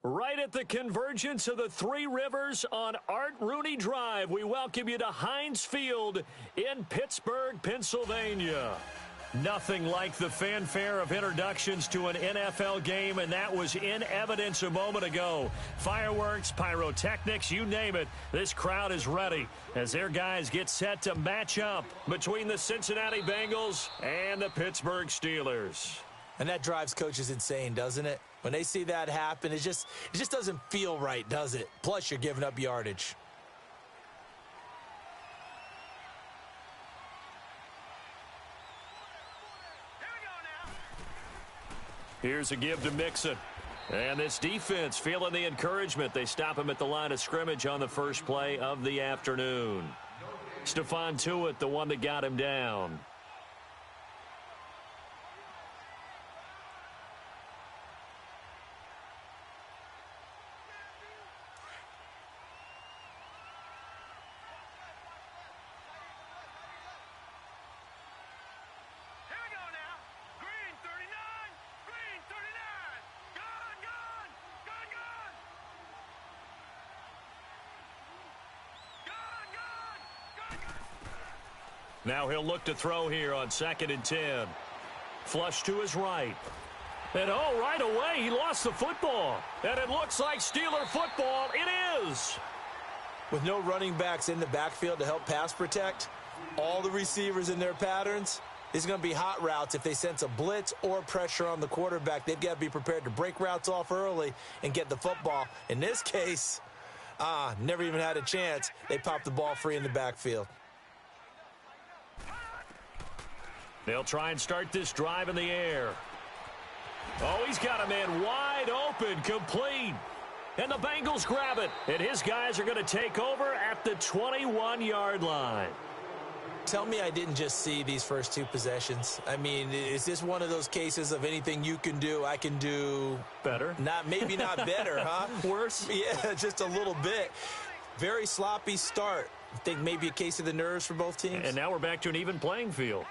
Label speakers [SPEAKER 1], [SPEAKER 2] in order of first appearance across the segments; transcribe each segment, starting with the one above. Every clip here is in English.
[SPEAKER 1] Right at the convergence of the Three Rivers on Art Rooney Drive, we welcome you to Heinz Field in Pittsburgh, Pennsylvania. Nothing like the fanfare of introductions to an NFL game, and that was in evidence a moment ago. Fireworks, pyrotechnics, you name it. This crowd is ready as their guys get set to match up between the Cincinnati Bengals and the Pittsburgh Steelers.
[SPEAKER 2] And that drives coaches insane, doesn't it? When they see that happen, it just doesn't feel right, does it? Plus, you're giving up yardage.
[SPEAKER 1] Here's a give to Mixon. And this defense feeling the encouragement. They stop him at the line of scrimmage on the first play of the afternoon. Stephon Tuitt, the one that got him down. Now he'll look to throw here on 2nd and 10. Flush to his right. And right away he lost the football. And it looks like Steeler football. It is.
[SPEAKER 2] With no running backs in the backfield to help pass protect, all the receivers in their patterns, it's going to be hot routes. If they sense a blitz or pressure on the quarterback, they've got to be prepared to break routes off early and get the football. In this case, never even had a chance. They popped the ball free in the backfield.
[SPEAKER 1] They'll try and start this drive in the air. Oh, he's got a man wide open, complete. And the Bengals grab it. And his guys are going to take over at the 21-yard line.
[SPEAKER 2] Tell me I didn't just see these first two possessions. I mean, is this one of those cases of anything you can do, I can do
[SPEAKER 1] better?
[SPEAKER 2] Maybe not better, huh?
[SPEAKER 1] Worse?
[SPEAKER 2] Yeah, just a little bit. Very sloppy start. I think maybe a case of the nerves for both teams.
[SPEAKER 1] And now we're back to an even playing field.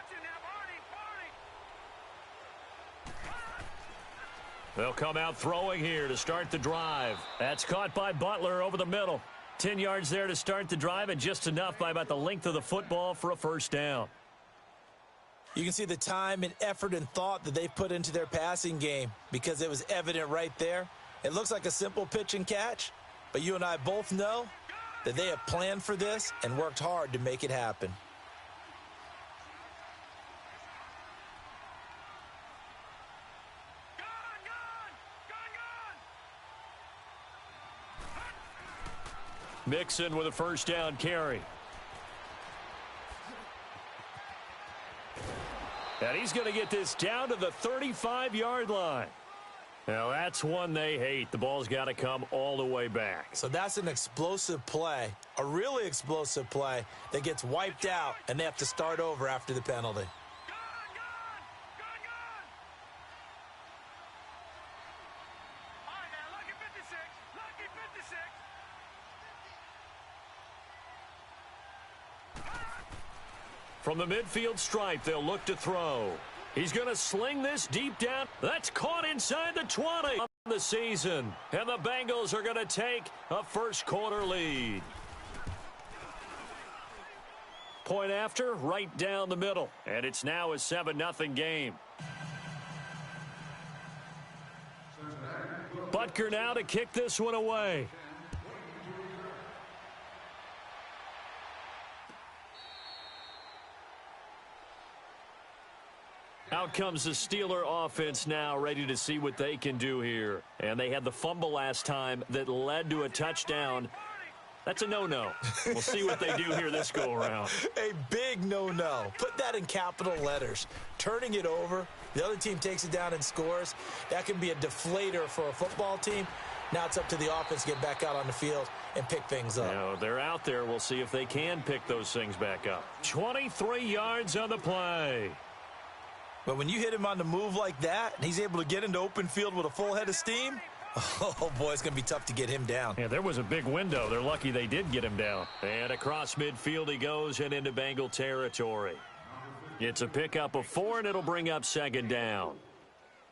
[SPEAKER 1] They'll come out throwing here to start the drive. That's caught by Butler over the middle. 10 yards there to start the drive, and just enough by about the length of the football for a first down.
[SPEAKER 2] You can see the time and effort and thought that they've put into their passing game because it was evident right there. It looks like a simple pitch and catch, but you and I both know that they have planned for this and worked hard to make it happen.
[SPEAKER 1] Mixon with a first down carry. And he's going to get this down to the 35-yard line. Now, that's one they hate. The ball's got to come all the way back.
[SPEAKER 2] So that's an explosive play, a really explosive play that gets wiped out, and they have to start over after the penalty.
[SPEAKER 1] From the midfield stripe, they'll look to throw. He's going to sling this deep down. That's caught inside the 20 of the season. And the Bengals are going to take a first-quarter lead. Point after, right down the middle. And it's now a 7-0 game. Butker now to kick this one away. Out comes the Steeler offense now, ready to see what they can do here. And they had the fumble last time that led to a touchdown. That's a no-no. We'll see what they do here this go-around.
[SPEAKER 2] A big no-no. Put that in capital letters. Turning it over, the other team takes it down and scores. That can be a deflator for a football team. Now it's up to the offense to get back out on the field and pick things up.
[SPEAKER 1] Now, they're out there. We'll see if they can pick those things back up. 23 yards on the play.
[SPEAKER 2] But when you hit him on the move like that, and he's able to get into open field with a full head of steam, oh, boy, it's going to be tough to get him down.
[SPEAKER 1] Yeah, there was a big window. They're lucky they did get him down. And across midfield he goes and into Bengal territory. It's a pickup of 4, and it'll bring up 2nd down.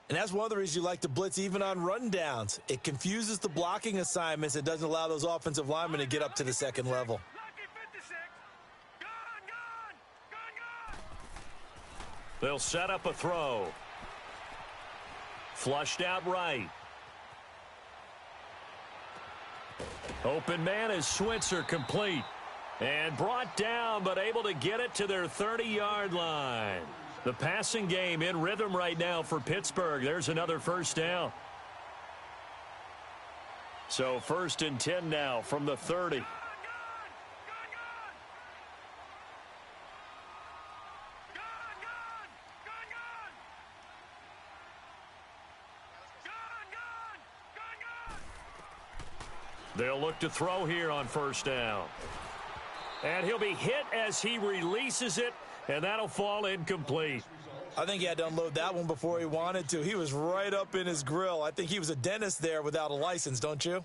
[SPEAKER 2] And that's one of the reasons you like to blitz even on rundowns. It confuses the blocking assignments. It doesn't allow those offensive linemen to get up to the second level.
[SPEAKER 1] They'll set up a throw. Flushed out right. Open man is Switzer, complete. And brought down, but able to get it to their 30-yard line. The passing game in rhythm right now for Pittsburgh. There's another first down. So 1st and 10 now from the 30. They'll look to throw here on first down. And he'll be hit as he releases it, and that'll fall incomplete.
[SPEAKER 2] I think he had to unload that one before he wanted to. He was right up in his grill. I think he was a dentist there without a license, don't you?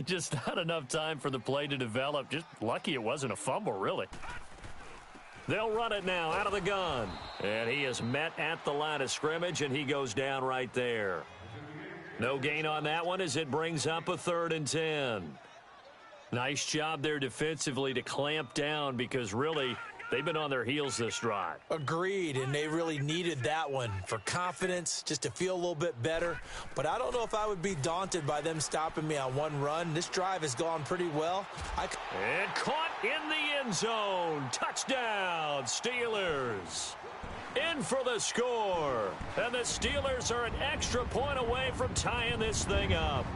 [SPEAKER 1] Just not enough time for the play to develop. Just lucky it wasn't a fumble, really. They'll run it now out of the gun. And he is met at the line of scrimmage, and he goes down right there. No gain on that one as it brings up a 3rd and 10. Nice job there defensively to clamp down because really they've been on their heels this drive.
[SPEAKER 2] Agreed, and they really needed that one for confidence, just to feel a little bit better. But I don't know if I would be daunted by them stopping me on one run. This drive has gone pretty well.
[SPEAKER 1] And caught in the end zone. Touchdown, Steelers. In for the score. And the Steelers are an extra point away from tying this thing up.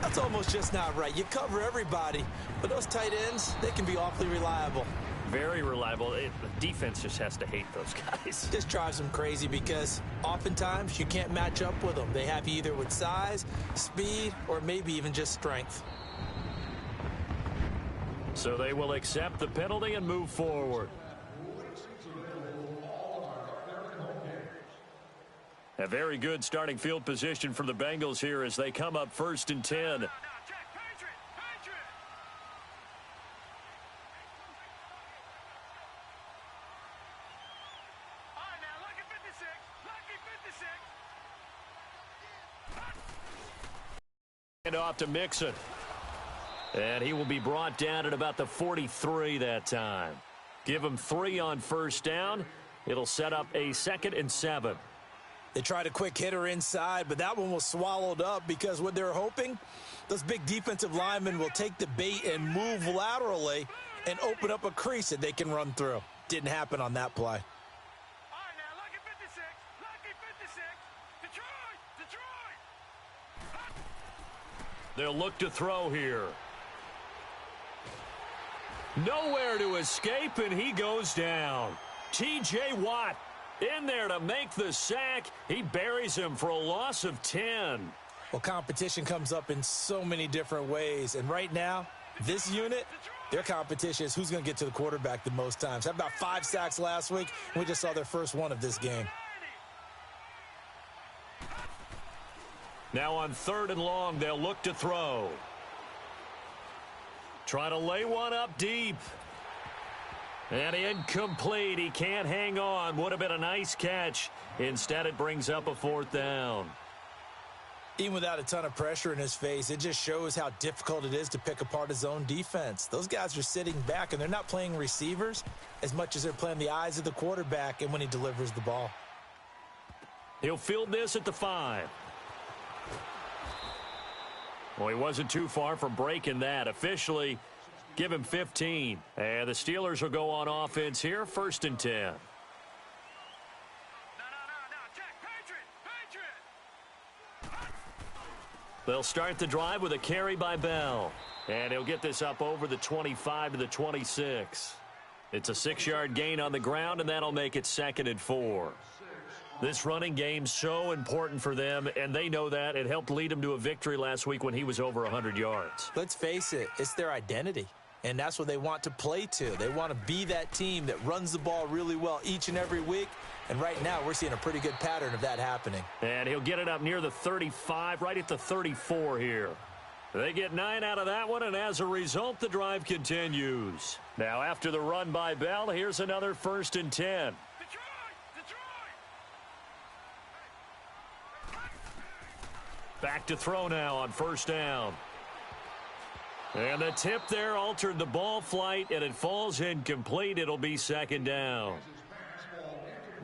[SPEAKER 2] That's almost just not right. You cover everybody, but those tight ends, they can be awfully reliable.
[SPEAKER 1] Very reliable. The defense just has to hate those guys.
[SPEAKER 2] This drives them crazy because oftentimes you can't match up with them. They have you either with size, speed, or maybe even just strength.
[SPEAKER 1] So they will accept the penalty and move forward. A very good starting field position for the Bengals here as they come up 1st and 10. And off to Mixon. And he will be brought down at about the 43 that time. Give him 3 on first down. It'll set up a 2nd and 7.
[SPEAKER 2] They tried a quick hitter inside, but that one was swallowed up because what they're hoping, those big defensive linemen will take the bait and move laterally and open up a crease that they can run through. Didn't happen on that play.
[SPEAKER 1] They'll look to throw here. Nowhere to escape, and he goes down. T.J. Watt in there to make the sack. He buries him for a loss of 10.
[SPEAKER 2] Well, competition comes up in so many different ways. And right now, this unit, their competition is who's going to get to the quarterback the most times. Had about 5 sacks last week, and we just saw their first one of this game.
[SPEAKER 1] Now on 3rd and long, they'll look to throw. Try to lay one up deep. And incomplete. He can't hang on. Would have been a nice catch. Instead, it brings up a 4th down.
[SPEAKER 2] Even without a ton of pressure in his face, it just shows how difficult it is to pick apart his own defense. Those guys are sitting back, and they're not playing receivers as much as they're playing the eyes of the quarterback and when he delivers the ball.
[SPEAKER 1] He'll field this at the 5. Well, he wasn't too far from breaking that. Officially, give him 15. And the Steelers will go on offense here, 1st and 10. They'll start the drive with a carry by Bell. And he'll get this up over the 25 to the 26. It's a 6-yard gain on the ground, and that'll make it 2nd and 4. This running game's so important for them, and they know that. It helped lead them to a victory last week when he was over 100 yards.
[SPEAKER 2] Let's face it, it's their identity, and that's what they want to play to. They want to be that team that runs the ball really well each and every week, and right now we're seeing a pretty good pattern of that happening.
[SPEAKER 1] And he'll get it up near the 35, right at the 34 here. They get 9 out of that one, and as a result, the drive continues. Now, after the run by Bell, here's another 1st and 10. Back to throw now on first down. And the tip there altered the ball flight, and it falls incomplete. It'll be second down.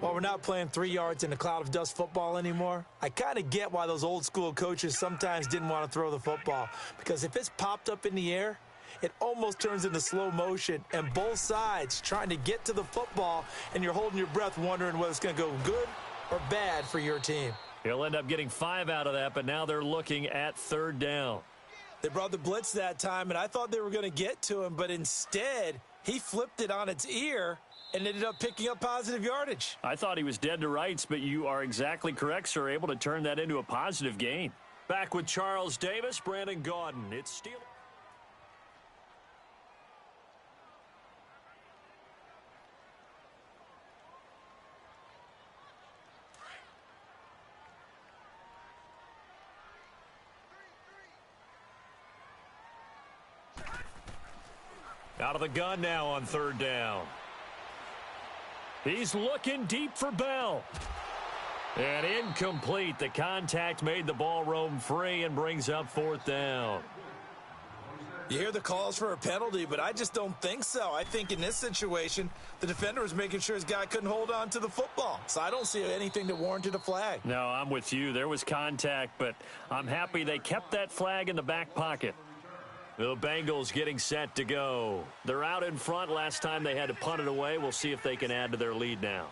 [SPEAKER 2] Well, we're not playing 3 yards in a cloud of dust football anymore. I kind of get why those old school coaches sometimes didn't want to throw the football, because if it's popped up in the air, it almost turns into slow motion, and both sides trying to get to the football, and you're holding your breath wondering whether it's going to go good or bad for your team.
[SPEAKER 1] He'll end up getting 5 out of that, but now they're looking at third down.
[SPEAKER 2] They brought the blitz that time, and I thought they were going to get to him, but instead he flipped it on its ear and ended up picking up positive yardage.
[SPEAKER 1] I thought he was dead to rights, but you are exactly correct, sir, able to turn that into a positive gain. Back with Charles Davis, Brandon Gaudin. It's Steelers. Out of the gun now on third down. He's looking deep for Bell. And incomplete. The contact made the ball roam free and brings up fourth down.
[SPEAKER 2] You hear the calls for a penalty, but I just don't think so. I think in this situation, the defender was making sure his guy couldn't hold on to the football. So I don't see anything that warranted a flag.
[SPEAKER 1] No, I'm with you. There was contact, but I'm happy they kept that flag in the back pocket. The Bengals getting set to go. They're out in front. Last time they had to punt it away. We'll see if they can add to their lead now.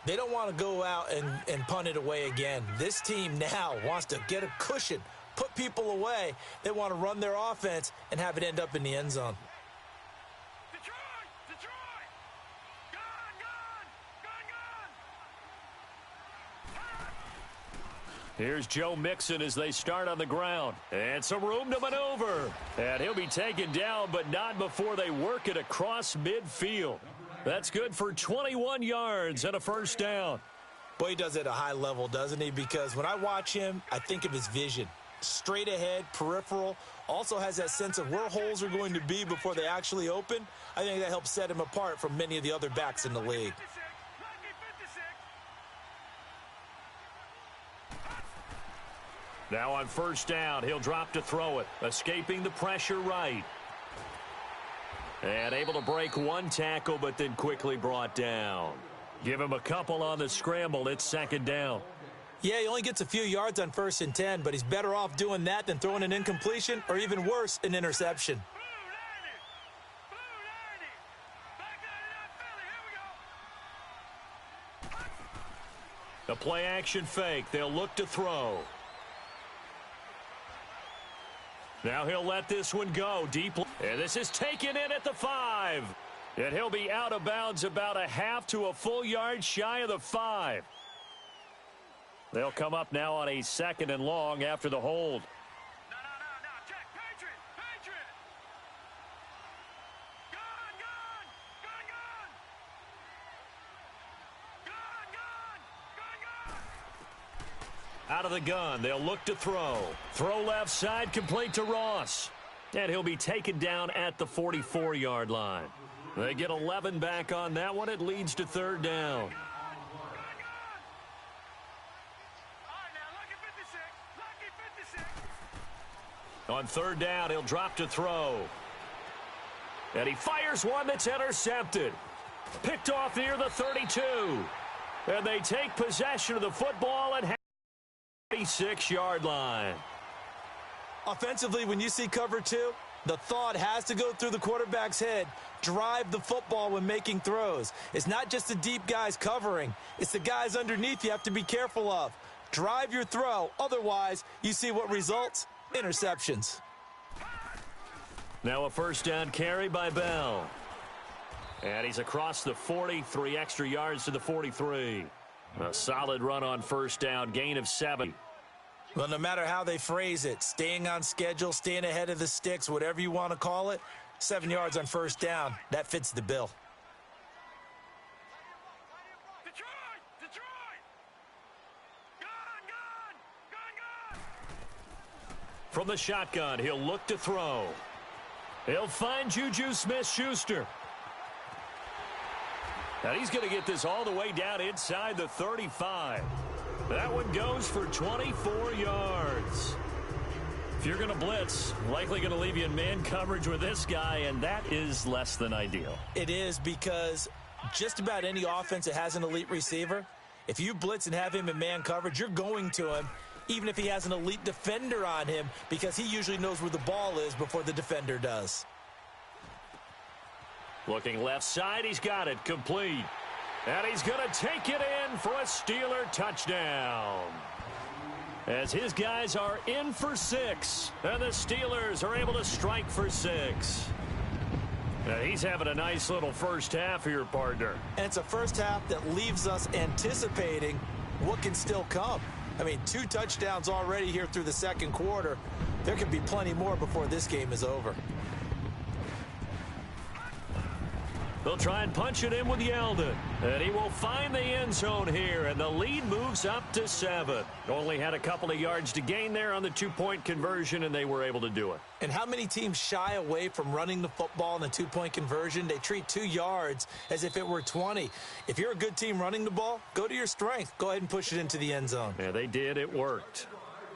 [SPEAKER 2] They don't want to go out and punt it away again. This team now wants to get a cushion, put people away. They want to run their offense and have it end up in the end zone.
[SPEAKER 1] Here's Joe Mixon as they start on the ground. And some room to maneuver. And he'll be taken down, but not before they work it across midfield. That's good for 21 yards and a first down.
[SPEAKER 2] Boy, he does it at a high level, doesn't he? Because when I watch him, I think of his vision. Straight ahead, peripheral. Also has that sense of where holes are going to be before they actually open. I think that helps set him apart from many of the other backs in the league.
[SPEAKER 1] Now on first down, he'll drop to throw it. Escaping the pressure right. And able to break one tackle, but then quickly brought down. Give him a couple on the scramble. It's second down.
[SPEAKER 2] Yeah, he only gets a few yards on 1st and 10, but he's better off doing that than throwing an incompletion or even worse, an interception.
[SPEAKER 1] The play action fake. They'll look to throw. Now he'll let this one go deep. And this is taken in at the 5. And he'll be out of bounds about a half to a full yard shy of the 5. They'll come up now on a second and long after the hold.
[SPEAKER 3] Check. Patriot. Gun.
[SPEAKER 1] Out of the gun, they'll look to throw. Throw left side, complete to Ross. And he'll be taken down at the 44-yard line. They get 11 back on that one. It leads to third down. On third down, he'll drop to throw. And he fires one that's intercepted. Picked off near the 32. And they take possession of the football at 36-yard line.
[SPEAKER 2] Offensively, when you see cover 2, the thought has to go through the quarterback's head. Drive the football when making throws. It's not just the deep guys covering. It's the guys underneath you have to be careful of. Drive your throw. Otherwise, you see what results? Interceptions.
[SPEAKER 1] Now a first down carry by Bell. And he's across the 40, 3 extra yards to the 43. A solid run on first down, gain of 7.
[SPEAKER 2] Well, no matter how they phrase it, staying on schedule, staying ahead of the sticks, whatever you want to call it, 7 yards on first down, that fits the bill.
[SPEAKER 3] Detroit! Gun!
[SPEAKER 1] From the shotgun, he'll look to throw. He'll find Juju Smith-Schuster. And he's going to get this all the way down inside the 35. That one goes for 24 yards. If you're going to blitz, likely going to leave you in man coverage with this guy, and that is less than ideal.
[SPEAKER 2] It is, because just about any offense that has an elite receiver, if you blitz and have him in man coverage, you're going to him, even if he has an elite defender on him, because he usually knows where the ball is before the defender does.
[SPEAKER 1] Looking left side, he's got it, complete. And he's going to take it in for a Steeler touchdown. As his guys are in for 6, and the Steelers are able to strike for 6. Now he's having a nice little first half here, partner.
[SPEAKER 2] And it's a first half that leaves us anticipating what can still come. I mean, 2 touchdowns already here through the second quarter. There could be plenty more before this game is over.
[SPEAKER 1] They'll try and punch it in with Yeldon. And he will find the end zone here, and the lead moves up to 7. Only had a couple of yards to gain there on the 2-point conversion, and they were able to do it.
[SPEAKER 2] And how many teams shy away from running the football in the 2-point conversion? They treat 2 yards as if it were 20. If you're a good team running the ball, go to your strength. Go ahead and push it into the end zone.
[SPEAKER 1] Yeah, they did. It worked.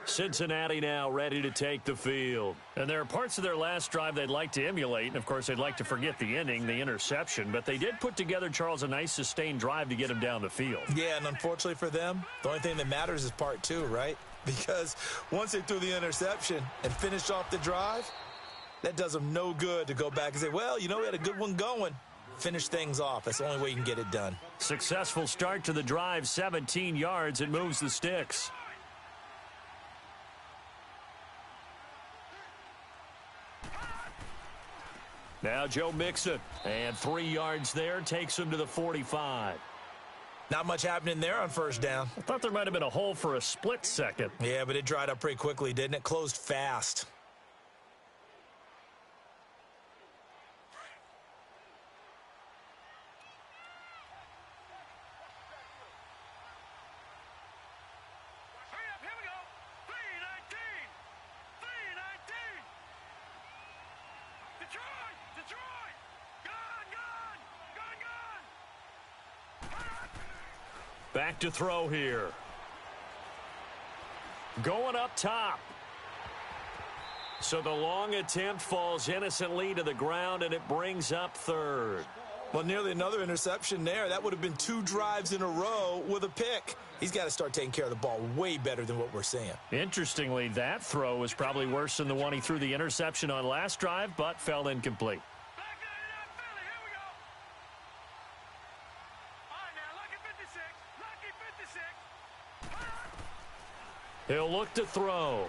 [SPEAKER 1] Cincinnati now ready to take the field. And there are parts of their last drive they'd like to emulate. And, of course, they'd like to forget the inning, the interception. But they did put together, Charles, a nice sustained drive to get him down the field.
[SPEAKER 2] Yeah, and unfortunately for them, the only thing that matters is part 2, right? Because once they threw the interception and finished off the drive, that does them no good to go back and say, well, you know, we had a good one going. Finish things off. That's the only way you can get it done.
[SPEAKER 1] Successful start to the drive, 17 yards. It moves the sticks. Now Joe Mixon, and 3 yards there, takes him to the 45.
[SPEAKER 2] Not much happening there on first down.
[SPEAKER 1] I thought there might have been a hole for a split second.
[SPEAKER 2] Yeah, but it dried up pretty quickly, didn't it? Closed fast.
[SPEAKER 3] Hurry up, here we go. 319. 319. Detroit! Detroit! Gone, gone! Gone, gone!
[SPEAKER 1] Back to throw here. Going up top. So the long attempt falls innocently to the ground, and it brings up 3rd.
[SPEAKER 2] Well, nearly another interception there. That would have been 2 drives in a row with a pick. He's got to start taking care of the ball way better than what we're seeing.
[SPEAKER 1] Interestingly, that throw was probably worse than the one he threw the interception on last drive, but fell incomplete.
[SPEAKER 3] Back it up, Philly, here we go. All right, now, lucky 56. Lucky 56.
[SPEAKER 1] He'll look to throw.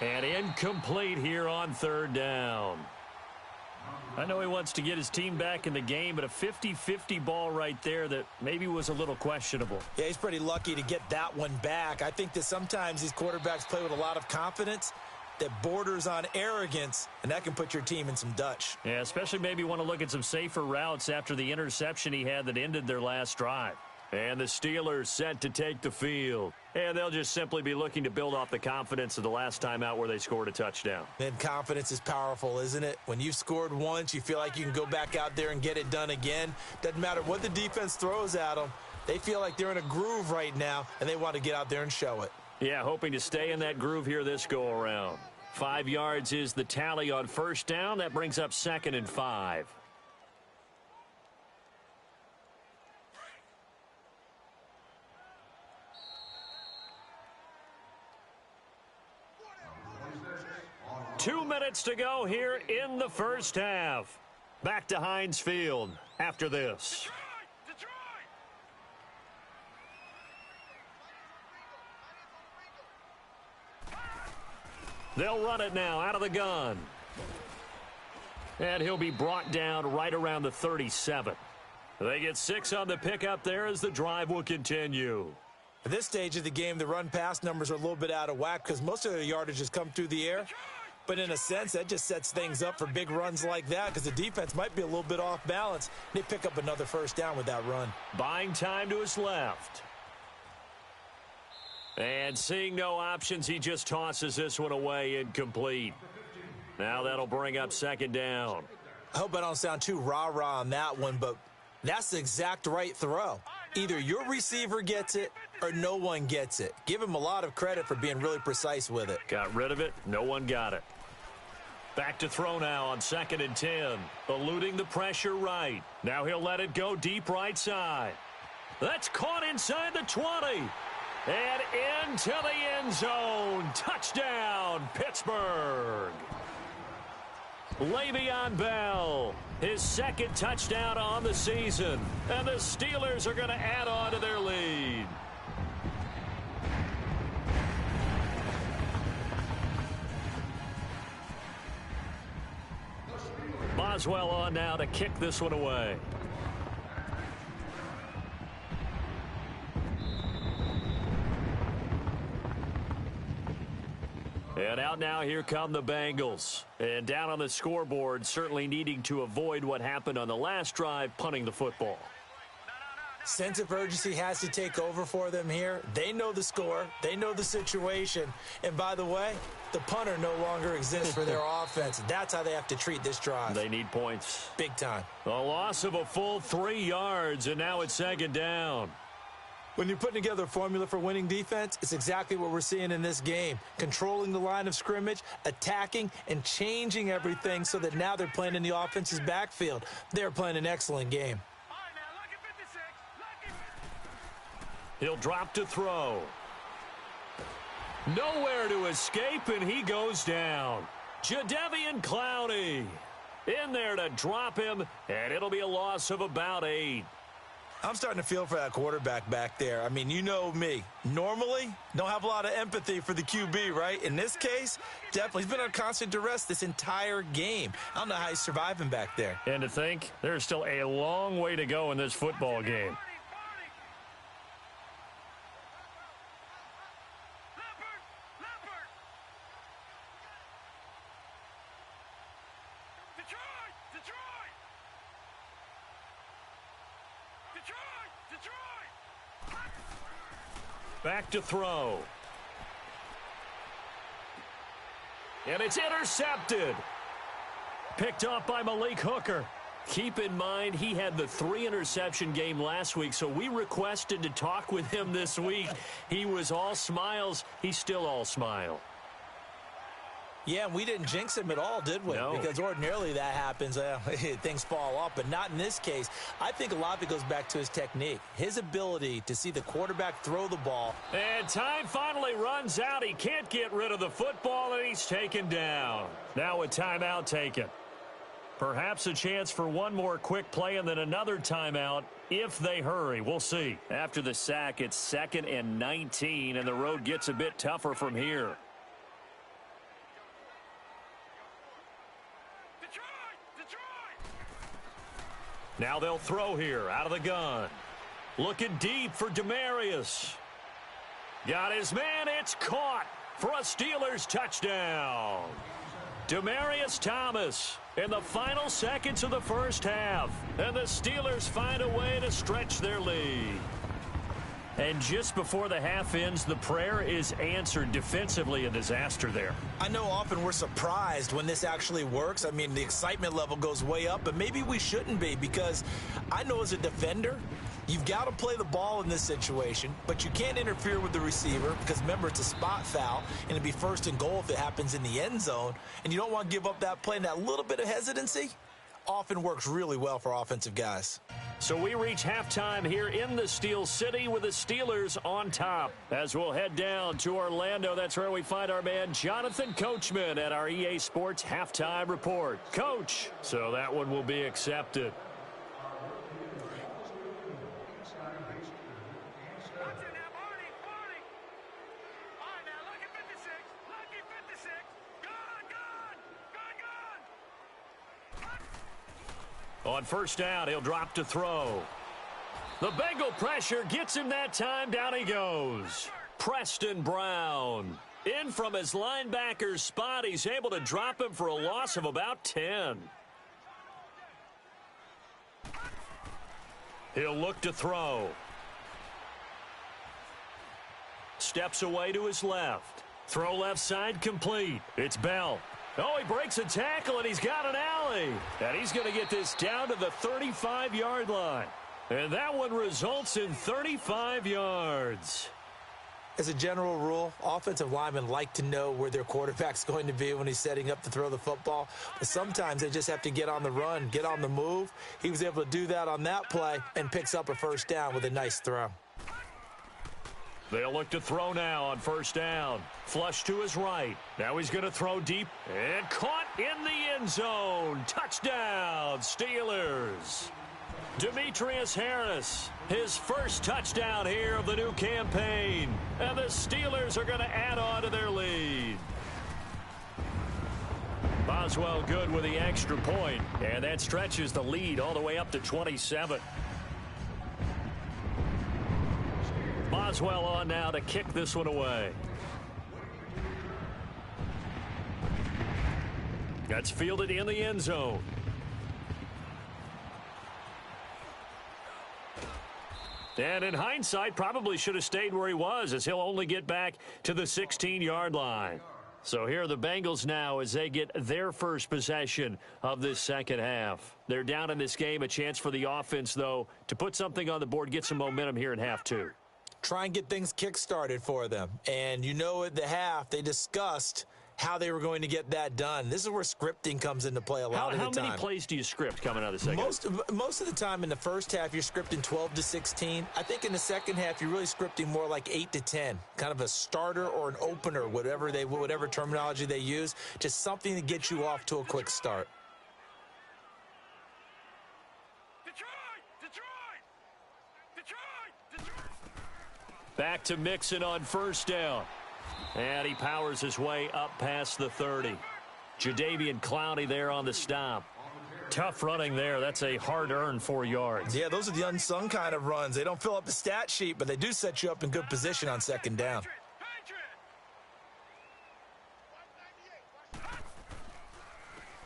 [SPEAKER 1] And incomplete here on 3rd down. I know he wants to get his team back in the game, but a 50-50 ball right there that maybe was a little questionable.
[SPEAKER 2] Yeah, he's pretty lucky to get that one back. I think that sometimes these quarterbacks play with a lot of confidence that borders on arrogance, and that can put your team in some Dutch.
[SPEAKER 1] Yeah, especially maybe want to look at some safer routes after the interception he had that ended their last drive. And the Steelers set to take the field. And they'll just simply be looking to build off the confidence of the last time out where they scored a touchdown.
[SPEAKER 2] And confidence is powerful, isn't it? When you've scored once, you feel like you can go back out there and get it done again. Doesn't matter what the defense throws at them. They feel like they're in a groove right now, and they want to get out there and show it.
[SPEAKER 1] Yeah, hoping to stay in that groove here this go-around. 5 yards is the tally on first down. That brings up 2nd and 5. Two minutes to go here in the first half. Back to Heinz Field after this.
[SPEAKER 3] Detroit!
[SPEAKER 1] They'll run it now out of the gun. And he'll be brought down right around the 37. They get 6 on the pickup there as the drive will continue.
[SPEAKER 2] At this stage of the game, the run-pass numbers are a little bit out of whack because most of the yardage has come through the air. But in a sense, that just sets things up for big runs like that because the defense might be a little bit off balance. They pick up another first down with that run.
[SPEAKER 1] Buying time to his left. And seeing no options, he just tosses this one away incomplete. Now that'll bring up 2nd down.
[SPEAKER 2] I hope I don't sound too rah-rah on that one, but that's the exact right throw. Either your receiver gets it or no one gets it. Give him a lot of credit for being really precise with it.
[SPEAKER 1] Got rid of it. No one got it. Back to throw now on 2nd and 10. Eluding the pressure right. Now he'll let it go deep right side. That's caught inside the 20. And into the end zone. Touchdown, Pittsburgh. Le'Veon Bell, his 2nd touchdown on the season. And the Steelers are going to add on to their lead. Boswell on now to kick this one away. And out now, here come the Bengals. And down on the scoreboard, certainly needing to avoid what happened on the last drive, punting the football.
[SPEAKER 2] Sense of urgency has to take over for them here. They know the score. They know the situation. And by the way, the punter no longer exists for their offense. That's how they have to treat this drive.
[SPEAKER 1] They need points.
[SPEAKER 2] Big time.
[SPEAKER 1] A loss of a full 3 yards, and now it's 2nd down.
[SPEAKER 2] When you're putting together a formula for winning defense, it's exactly what we're seeing in this game. Controlling the line of scrimmage, attacking, and changing everything so that now they're playing in the offense's backfield. They're playing an excellent game.
[SPEAKER 1] He'll drop to throw. Nowhere to escape, and he goes down. Jadeveon Clowney in there to drop him, and it'll be a loss of about 8.
[SPEAKER 2] I'm starting to feel for that quarterback back there. I mean, you know me. Normally, don't have a lot of empathy for the QB, right? In this case, definitely. He's been on constant duress this entire game. I don't know how he's surviving back there.
[SPEAKER 1] And to think, there's still a long way to go in this football game. Back to throw. And it's intercepted. Picked off by Malik Hooker. Keep in mind, he had the 3-interception game last week, so we requested to talk with him this week. He was all smiles. He's still all smile.
[SPEAKER 2] Yeah, we didn't jinx him at all, did we?
[SPEAKER 1] No.
[SPEAKER 2] Because ordinarily that happens. Things fall off, but not in this case. I think a lot of it goes back to his technique, his ability to see the quarterback throw the ball.
[SPEAKER 1] And time finally runs out. He can't get rid of the football, and he's taken down. Now a timeout taken. Perhaps a chance for one more quick play and then another timeout if they hurry. We'll see. After the sack, it's 2nd and 19, and the road gets a bit tougher from here. Now they'll throw here out of the gun. Looking deep for Demarius. Got his man. It's caught for a Steelers touchdown. Demarius Thomas in the final seconds of the first half. And the Steelers find a way to stretch their lead. And just before the half ends, the prayer is answered. Defensively, a disaster there.
[SPEAKER 2] I know often we're surprised when this actually works. I mean, the excitement level goes way up, but maybe we shouldn't be, because I know as a defender, you've got to play the ball in this situation, but you can't interfere with the receiver because, remember, it's a spot foul, and it'd be 1st and goal if it happens in the end zone, and you don't want to give up that play. And that little bit of hesitancy often works really well for offensive guys.
[SPEAKER 1] So we reach halftime here in the Steel City with the Steelers on top. As we'll head down to Orlando, that's where we find our man Jonathan Coachman at our EA Sports Halftime Report. Coach, so that one will be accepted. On first down, he'll drop to throw. The Bengal pressure gets him that time. Down he goes. Preston Brown. In from his linebacker's spot. He's able to drop him for a loss of about 10. He'll look to throw. Steps away to his left. Throw left side complete. It's Bell. Oh, he breaks a tackle, and he's got an alley. And he's going to get this down to the 35-yard line. And that one results in 35 yards.
[SPEAKER 2] As a general rule, offensive linemen like to know where their quarterback's going to be when he's setting up to throw the football. But sometimes they just have to get on the run, get on the move. He was able to do that on that play and picks up a first down with a nice throw.
[SPEAKER 1] They'll look to throw now on first down. Flush to his right. Now he's going to throw deep and caught in the end zone. Touchdown, Steelers. Demetrius Harris, his first touchdown here of the new campaign. And the Steelers are going to add on to their lead. Boswell good with the extra point, and that stretches the lead all the way up to 27. Boswell on now to kick this one away. That's fielded in the end zone. And in hindsight, probably should have stayed where he was, as he'll only get back to the 16-yard line. So here are the Bengals now as they get their first possession of this second half. They're down in this game. A chance for the offense, though, to put something on the board, get some momentum here in half two.
[SPEAKER 2] Try and get things kick-started for them. And you know at the half, they discussed how they were going to get that done. This is where scripting comes into play a lot of the time.
[SPEAKER 1] How many plays do you script coming out of the second half?
[SPEAKER 2] Most of the time in the first half, you're scripting 12 to 16. I think in the second half, you're really scripting more like 8 to 10, kind of a starter or an opener, whatever terminology they use, just something to get you off to a quick start.
[SPEAKER 1] Back to Mixon on first down. And he powers his way up past the 30. Jadeveon Clowney there on the stop. Tough running there. That's a hard-earned 4 yards.
[SPEAKER 2] Yeah, those are the unsung kind of runs. They don't fill up the stat sheet, but they do set you up in good position on second down.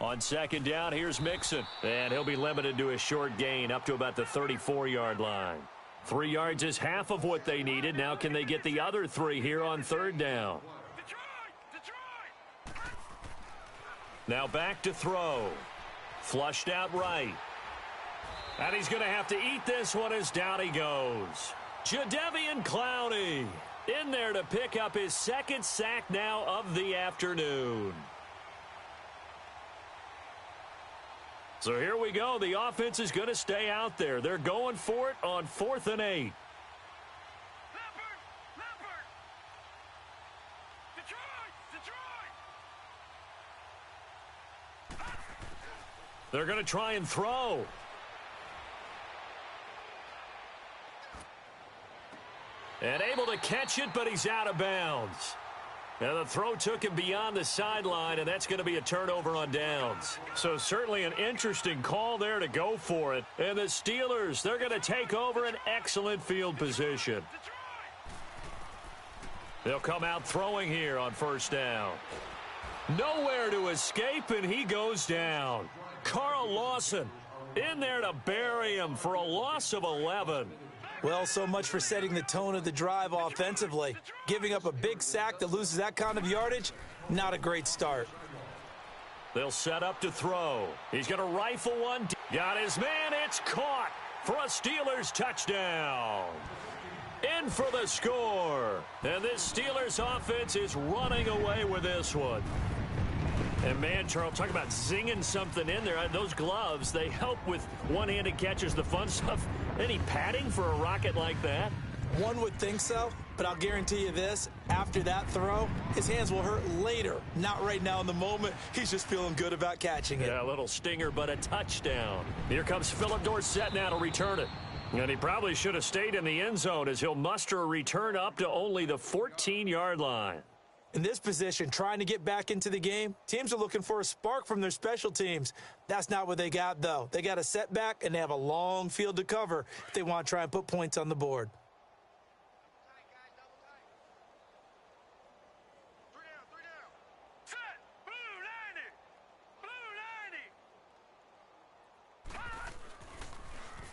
[SPEAKER 1] On second down, here's Mixon. And he'll be limited to a short gain up to about the 34-yard line. 3 yards is half of what they needed. Now can they get the other 3 here on third down? Now back to throw. Flushed out right. And he's going to have to eat this one as down he goes. Jadeveon Clowney in there to pick up his second sack now of the afternoon. So here we go. The offense is going to stay out there. They're going for it on 4th and 8. They're going to try and throw. And able to catch it, but he's out of bounds. And the throw took him beyond the sideline, and that's going to be a turnover on downs. So certainly an interesting call there to go for it. And the Steelers, they're going to take over an excellent field position. They'll come out throwing here on first down. Nowhere to escape, and he goes down. Carl Lawson in there to bury him for a loss of 11.
[SPEAKER 2] Well, so much for setting the tone of the drive offensively. Giving up a big sack that loses that kind of yardage, not a great start.
[SPEAKER 1] They'll set up to throw. He's going to rifle one. Got his man. It's caught for a Steelers touchdown. In for the score. And this Steelers offense is running away with this one. And, man, Charles, talk about zinging something in there. Those gloves, they help with one-handed catches, the fun stuff. Any padding for a rocket like that?
[SPEAKER 2] One would think so, but I'll guarantee you this. After that throw, his hands will hurt later, not right now in the moment. He's just feeling good about catching it.
[SPEAKER 1] Yeah, a little stinger, but a touchdown. Here comes Phillip Dorsett now to return it. And he probably should have stayed in the end zone as he'll muster a return up to only the 14-yard line.
[SPEAKER 2] In this position, trying to get back into the game, teams are looking for a spark from their special teams. That's not what they got, though. They got a setback, and they have a long field to cover if they want to try and put points on the board.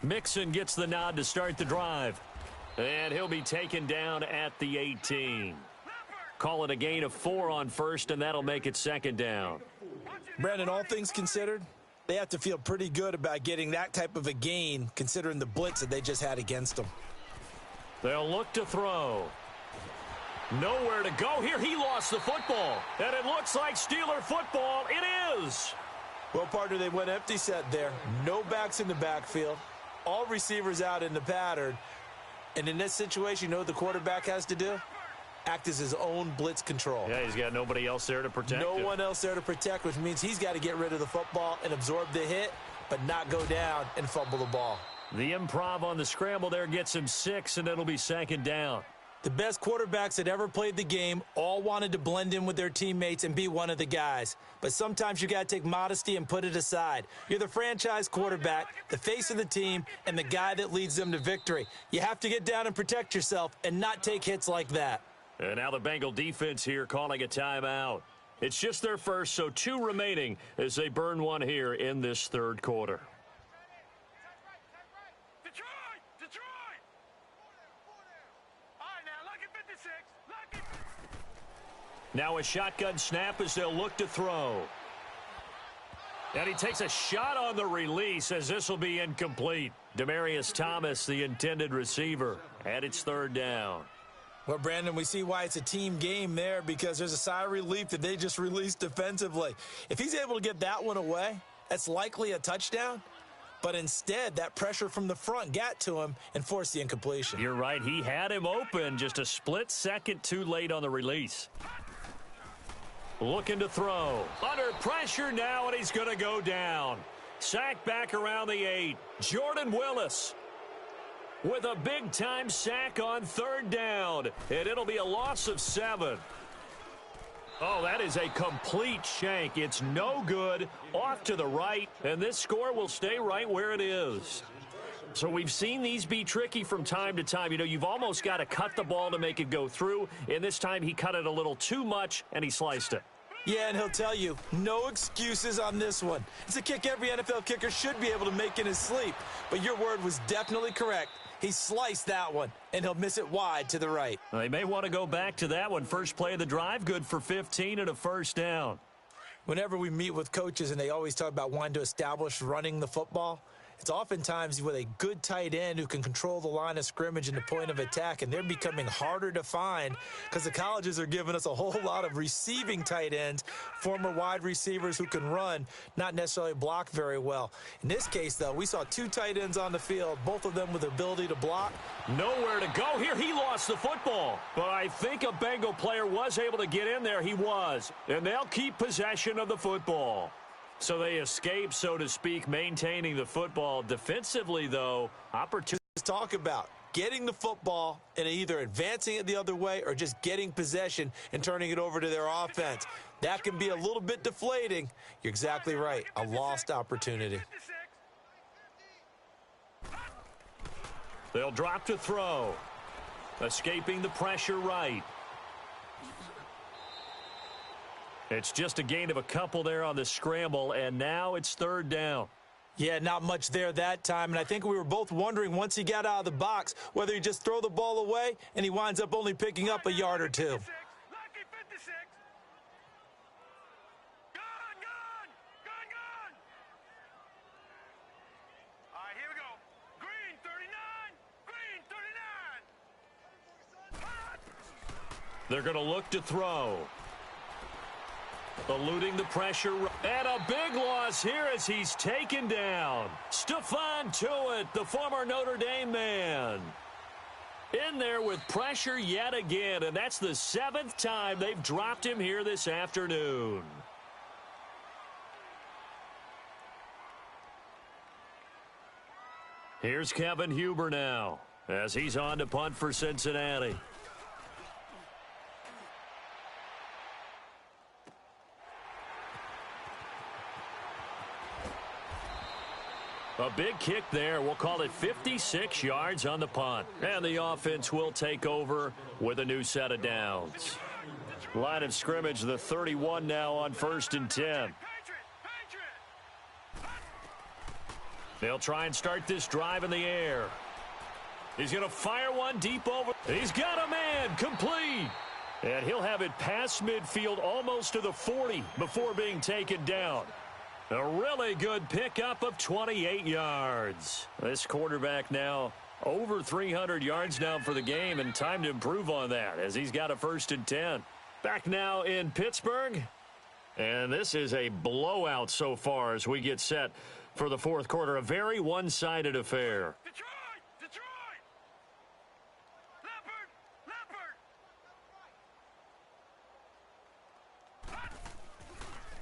[SPEAKER 1] Mixon gets the nod to start the drive. And he'll be taken down at the 18. Call it a gain of 4 on first, and that'll make it second down.
[SPEAKER 2] Brandon, all things considered, They have to feel pretty good about getting that type of a gain, considering the blitz that they just had against them.
[SPEAKER 1] They'll look to throw. Nowhere to go here. He lost the football. And it looks like Steeler football. It is.
[SPEAKER 2] Well, partner, they went empty set there. No backs in the backfield. All receivers out in the pattern. And in this situation, you know what the quarterback has to do? Act as his own blitz control.
[SPEAKER 1] Yeah, he's got nobody else there to protect him.
[SPEAKER 2] No one else there to protect, which means he's got to get rid of the football and absorb the hit, but not go down and fumble the ball.
[SPEAKER 1] The improv on the scramble there gets him 6, and it'll be 2nd down.
[SPEAKER 2] The best quarterbacks that ever played the game all wanted to blend in with their teammates and be one of the guys. But sometimes you got to take modesty and put it aside. You're the franchise quarterback, the face of the team, and the guy that leads them to victory. You have to get down and protect yourself and not take hits like that.
[SPEAKER 1] And now the Bengal defense here calling a timeout. It's just their first, so 2 remaining as they burn one here in this 3rd quarter.
[SPEAKER 3] Detroit! All right, now, look at 56. Look at...
[SPEAKER 1] Now a shotgun snap as they'll look to throw. And he takes a shot on the release as this will be incomplete. Demaryius Thomas, the intended receiver, and it's 3rd down.
[SPEAKER 2] Well, Brandon, we see why it's a team game there, because there's a sigh of relief that they just released defensively. If he's able to get that one away, that's likely a touchdown. But instead, that pressure from the front got to him and forced the incompletion.
[SPEAKER 1] You're right. He had him open, just a split second too late on the release. Looking to throw. Under pressure now, and he's going to go down. Sacked back around the 8. Jordan Willis with a big-time sack on 3rd down, and it'll be a loss of 7. Oh, that is a complete shank. It's no good, off to the right, and this score will stay right where it is. So we've seen these be tricky from time to time. You know, you've almost got to cut the ball to make it go through, and this time he cut it a little too much, and he sliced it.
[SPEAKER 2] Yeah, and he'll tell you, no excuses on this one. It's a kick every NFL kicker should be able to make in his sleep, but your word was definitely correct. He sliced that one, and he'll miss it wide to the right.
[SPEAKER 1] Well, they may want to go back to that one. First play of the drive, good for 15 and a 1st down.
[SPEAKER 2] Whenever we meet with coaches and they always talk about wanting to establish running the football, it's oftentimes with a good tight end who can control the line of scrimmage and the point of attack, and they're becoming harder to find because the colleges are giving us a whole lot of receiving tight ends, former wide receivers who can run, not necessarily block very well. In this case, though, we saw 2 tight ends on the field, both of them with the ability to block.
[SPEAKER 1] Nowhere to go here. He lost the football, but I think a Bengal player was able to get in there. He was, and they'll keep possession of the football. So they escape, so to speak, maintaining the football. Defensively, though, opportunity.
[SPEAKER 2] Talk about getting the football and either advancing it the other way or just getting possession and turning it over to their offense. That can be a little bit deflating. You're exactly right. A lost opportunity.
[SPEAKER 1] They'll drop to throw. Escaping the pressure right. It's just a gain of a couple there on the scramble, and now it's 3rd down.
[SPEAKER 2] Yeah, not much there that time, and I think we were both wondering once he got out of the box whether he just throw the ball away and he winds up only picking up a yard or 2.
[SPEAKER 3] Lucky 56. Gone. All right, here we go. Green 39.
[SPEAKER 1] They're going to look to throw. Eluding the pressure. And a big loss here as he's taken down. Stephon Tuitt, the former Notre Dame man. In there with pressure yet again, and that's the 7th time they've dropped him here this afternoon. Here's Kevin Huber now as he's on to punt for Cincinnati. A big kick there. We'll call it 56 yards on the punt. And the offense will take over with a new set of downs. Line of scrimmage, the 31 now on 1st and 10. They'll try and start this drive in the air. He's going to fire one deep over. He's got a man, complete. And he'll have it past midfield almost to the 40 before being taken down. A really good pickup of 28 yards. This quarterback now over 300 yards now for the game, and time to improve on that as he's got a 1st and 10. Back now in Pittsburgh. And this is a blowout so far as we get set for the 4th quarter. A very one-sided affair.
[SPEAKER 3] Detroit! Leopard!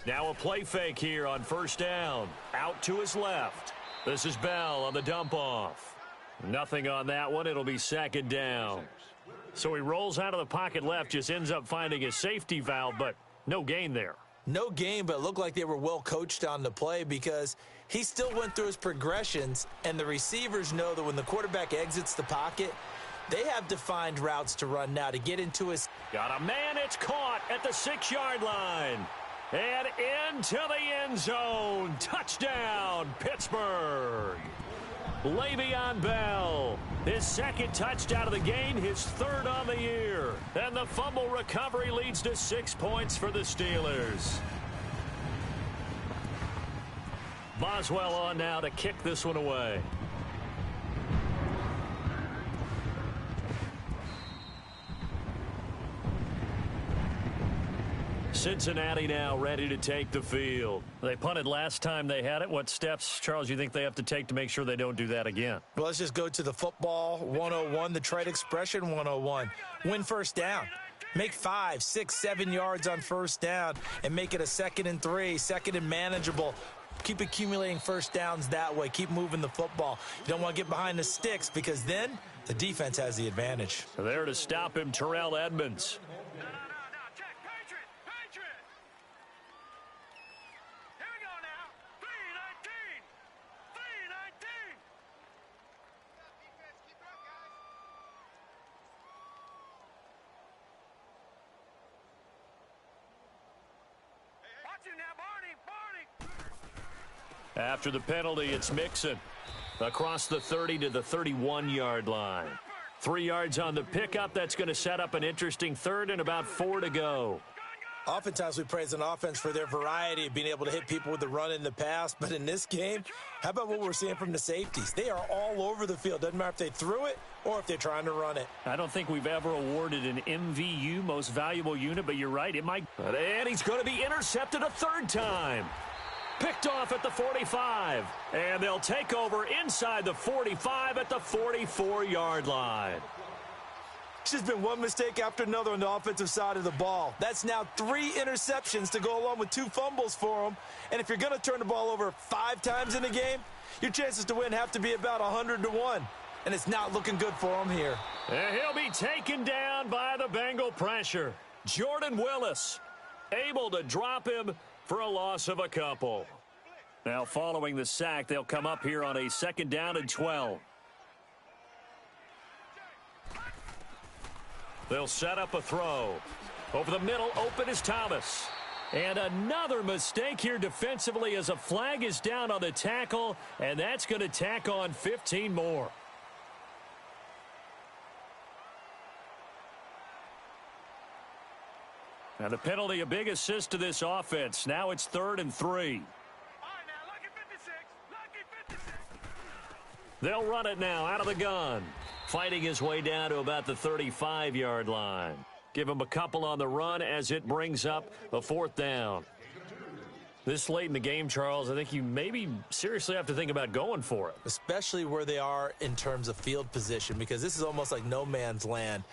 [SPEAKER 1] Now a play fake here on 1st down. Out to his left. This is Bell on the dump-off. Nothing on that one. It'll be 2nd down. So he rolls out of the pocket left, just ends up finding a safety valve, but no gain there.
[SPEAKER 2] No gain, but it looked like they were well coached on the play because he still went through his progressions, and the receivers know that when the quarterback exits the pocket, they have defined routes to run now to get into his.
[SPEAKER 1] Got a man, it's caught at the 6-yard line. And into the end zone. Touchdown, Pittsburgh. Le'Veon Bell, his 2nd touchdown of the game, his 3rd on the year. And the fumble recovery leads to 6 points for the Steelers. Boswell on now to kick this one away. Cincinnati now ready to take the field. They punted last time they had it. What steps, Charles, you think they have to take to make sure they don't do that again?
[SPEAKER 2] Well, let's just go to the football 101, the trade expression 101. Win 1st down. Make 5, 6, 7 yards on 1st down and make it a 2nd and 3, 2nd and manageable. Keep accumulating 1st downs that way. Keep moving the football. You don't want to get behind the sticks because then the defense has the advantage.
[SPEAKER 1] There to stop him, Terrell Edmonds.
[SPEAKER 3] Check, Patriot! Here we go now. 3-19! Watch him now, Barney!
[SPEAKER 1] After the penalty, it's Mixon. Across the 30 to the 31-yard line. 3 yards on the pickup. That's going to set up an interesting 3rd and about 4 to go.
[SPEAKER 2] Oftentimes we praise an offense for their variety of being able to hit people with the run in the pass. But in this game, how about what we're seeing from the safeties? They are all over the field. Doesn't matter if they threw it or if they're trying to run it.
[SPEAKER 1] I don't think we've ever awarded an MVU, most valuable unit, but you're right. It might. And he's going to be intercepted a 3rd time. Picked off at the 45. And they'll take over inside the 45 at the 44-yard line.
[SPEAKER 2] It's just been one mistake after another on the offensive side of the ball. That's now 3 interceptions to go along with 2 fumbles for them. And if you're going to turn the ball over 5 times in a game, your chances to win have to be about 100 to 1. And it's not looking good for him here.
[SPEAKER 1] And he'll be taken down by the Bengal pressure. Jordan Willis able to drop him for a loss of a couple. Now following the sack, they'll come up here on a 2nd down and 12. They'll set up a throw. Over the middle, open is Thomas. And another mistake here defensively as a flag is down on the tackle, and that's going to tack on 15 more. Now the penalty, a big assist to this offense. Now it's 3rd and 3.
[SPEAKER 3] All right, now, lucky 56. Lucky 56.
[SPEAKER 1] They'll run it now out of the gun. Fighting his way down to about the 35-yard line. Give him a couple on the run as it brings up a 4th down. This late in the game, Charles, I think you maybe seriously have to think about going for it.
[SPEAKER 2] Especially where they are in terms of field position, because this is almost like no man's land.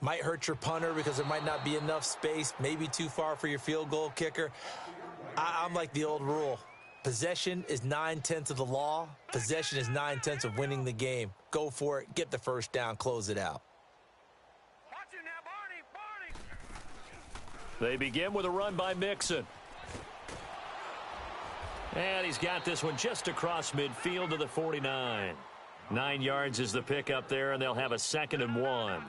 [SPEAKER 2] Might hurt your punter because there might not be enough space, maybe too far for your field goal kicker. I'm like the old rule. Possession is 9/10 of the law. Possession is 9/10 of winning the game. Go for it, get the 1st down, close it out.
[SPEAKER 3] Watch him now, Barney!
[SPEAKER 1] They begin with a run by Mixon. And he's got this one just across midfield to the 49. 9 yards is the pickup there, and they'll have a 2nd and 1.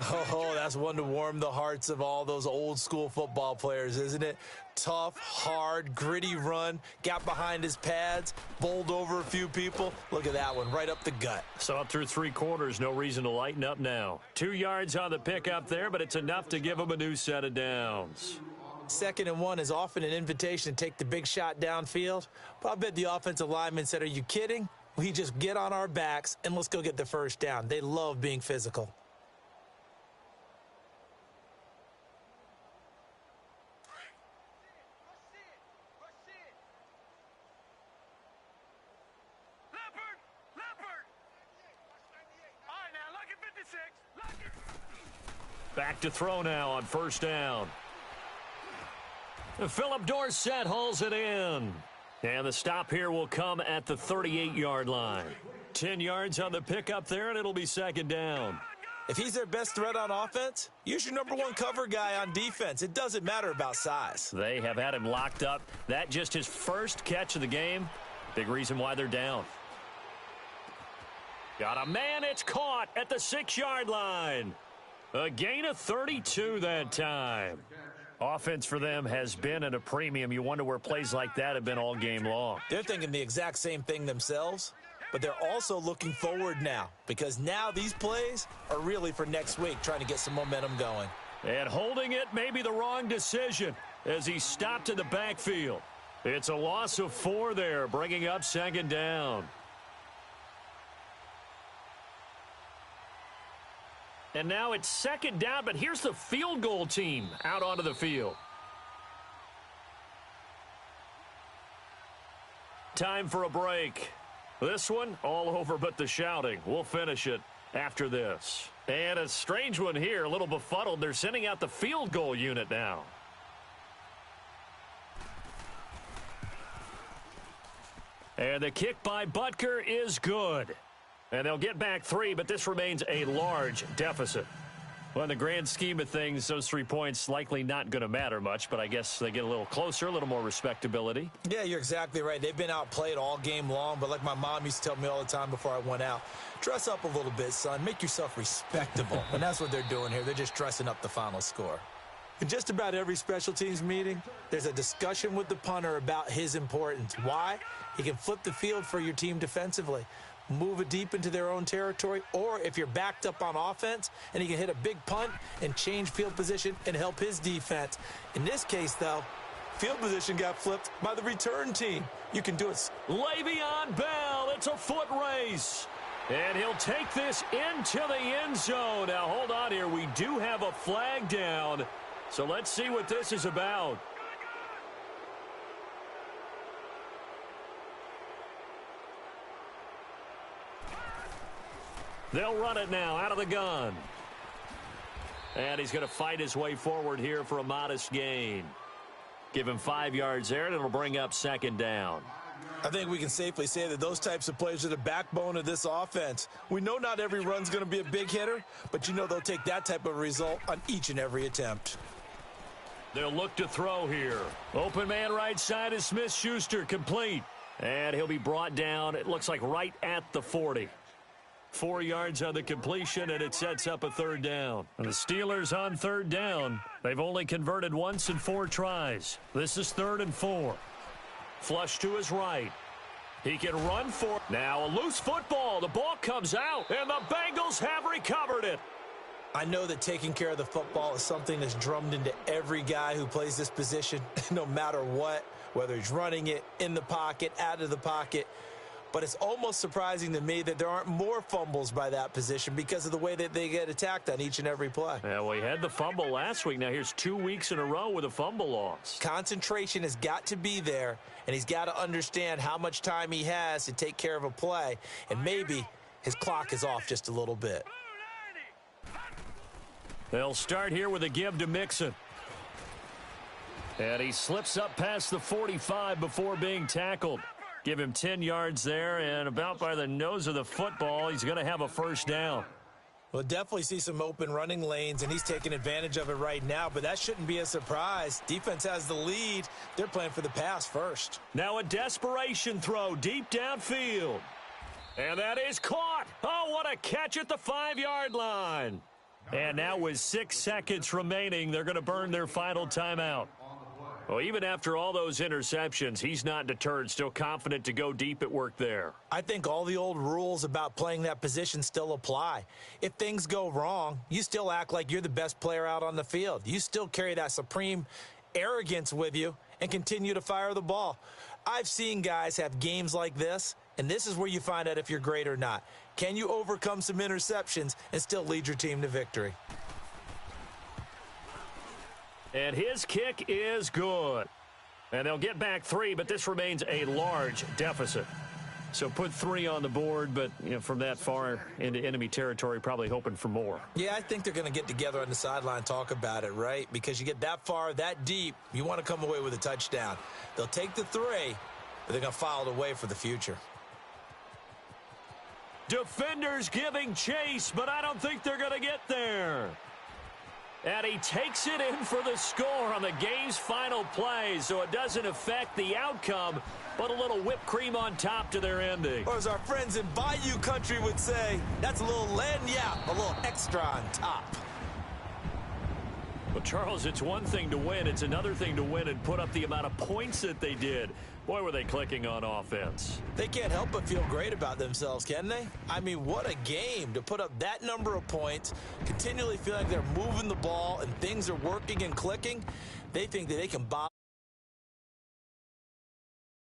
[SPEAKER 2] Oh, that's one to warm the hearts of all those old school football players, isn't it? Tough, hard, gritty run, got behind his pads, bowled over a few people. Look at that one, right up the gut.
[SPEAKER 1] So up through 3 quarters, no reason to lighten up now. 2 yards on the pickup there, but it's enough to give him a new set of downs.
[SPEAKER 2] 2nd and 1 is often an invitation to take the big shot downfield. But I bet the offensive lineman said, are you kidding? We just get on our backs and let's go get the first down. They love being physical.
[SPEAKER 1] Back to throw now on 1st down. Philip Dorsett hauls it in. And the stop here will come at the 38-yard line. 10 yards on the pickup there, and it'll be 2nd down.
[SPEAKER 2] If he's their best threat on offense, use your #1 cover guy on defense. It doesn't matter about size.
[SPEAKER 1] They have had him locked up. That just his first catch of the game. Big reason why they're down. Got a man. It's caught at the 6-yard line. A gain of 32 that time. Offense for them has been at a premium. You wonder where plays like that have been all game long.
[SPEAKER 2] They're thinking the exact same thing themselves, but they're also looking forward now because now these plays are really for next week, trying to get some momentum going.
[SPEAKER 1] And holding it may be the wrong decision as he stopped in the backfield. It's a loss of 4 there, bringing up 2nd down. And now it's 2nd down, but here's the field goal team out onto the field. Time for a break. This one, all over but the shouting. We'll finish it after this. And a strange one here, a little befuddled. They're sending out the field goal unit now. And the kick by Butker is good. And they'll get back 3, but this remains a large deficit. Well, in the grand scheme of things, those 3 points likely not going to matter much, but I guess they get a little closer, a little more respectability.
[SPEAKER 2] Yeah, you're exactly right. They've been outplayed all game long, but like my mom used to tell me all the time before I went out, dress up a little bit, son. Make yourself respectable. And that's what they're doing here. They're just dressing up the final score. In just about every special teams meeting, there's a discussion with the punter about his importance. Why? He can flip the field for your team defensively, move it deep into their own territory, or if you're backed up on offense and he can hit a big punt and change field position and help his defense. In this case, though, field position got flipped by the return team. You can do it.
[SPEAKER 1] Le'Veon Bell, it's a foot race. And he'll take this into the end zone. Now, hold on here. We do have a flag down. So let's see what this is about. They'll run it now out of the gun. And he's going to fight his way forward here for a modest gain. Give him 5 yards there, and it'll bring up 2nd down.
[SPEAKER 2] I think we can safely say that those types of plays are the backbone of this offense. We know not every run's going to be a big hitter, but you know they'll take that type of result on each and every attempt.
[SPEAKER 1] They'll look to throw here. Open man right side is Smith-Schuster, complete. And he'll be brought down, it looks like right at the 40. 4 yards on the completion, and it sets up a 3rd down. And the Steelers on 3rd down. They've only converted once in 4 tries. This is 3rd and 4. Flush to his right. He can run for. Now a loose football. The ball comes out, and the Bengals have recovered it.
[SPEAKER 2] I know that taking care of the football is something that's drummed into every guy who plays this position, no matter what, whether he's running it, in the pocket, out of the pocket. But it's almost surprising to me that there aren't more fumbles by that position because of the way that they get attacked on each and every play.
[SPEAKER 1] Yeah, well, he had the fumble last week. Now here's 2 weeks in a row with a fumble loss.
[SPEAKER 2] Concentration has got to be there, and he's got to understand how much time he has to take care of a play, and maybe his clock is off just a little bit.
[SPEAKER 1] They'll start here with a give to Mixon. And he slips up past the 45 before being tackled. Give him 10 yards there, and about by the nose of the football, he's going to have a 1st down.
[SPEAKER 2] We'll definitely see some open running lanes, and he's taking advantage of it right now, but that shouldn't be a surprise. Defense has the lead. They're playing for the pass first.
[SPEAKER 1] Now a desperation throw deep downfield. And that is caught. Oh, what a catch at the 5-yard line. And now with 6 seconds remaining, they're going to burn their final timeout. Well, even after all those interceptions, he's not deterred, still confident to go deep at work there.
[SPEAKER 2] I think all the old rules about playing that position still apply. If things go wrong, you still act like you're the best player out on the field. You still carry that supreme arrogance with you and continue to fire the ball. I've seen guys have games like this, and this is where you find out if you're great or not. Can you overcome some interceptions and still lead your team to victory?
[SPEAKER 1] And his kick is good. And they'll get back 3, but this remains a large deficit. So put 3 on the board, but from that far into enemy territory, probably hoping for more.
[SPEAKER 2] Yeah, I think they're going to get together on the sideline and talk about it, right? Because you get that far, that deep, you want to come away with a touchdown. They'll take the 3, but they're going to file it away for the future.
[SPEAKER 1] Defenders giving chase, but I don't think they're going to get there. And he takes it in for the score on the game's final play, so it doesn't affect the outcome, but a little whipped cream on top to their ending.
[SPEAKER 2] Or as our friends in Bayou Country would say, that's a little lagniappe, a little extra on top.
[SPEAKER 1] Well, Charles, it's one thing to win. It's another thing to win and put up the amount of points that they did. Boy, were they clicking on offense.
[SPEAKER 2] They can't help but feel great about themselves, can they? I mean, what a game to put up that number of points, continually feel like they're moving the ball and things are working and clicking. They think that they can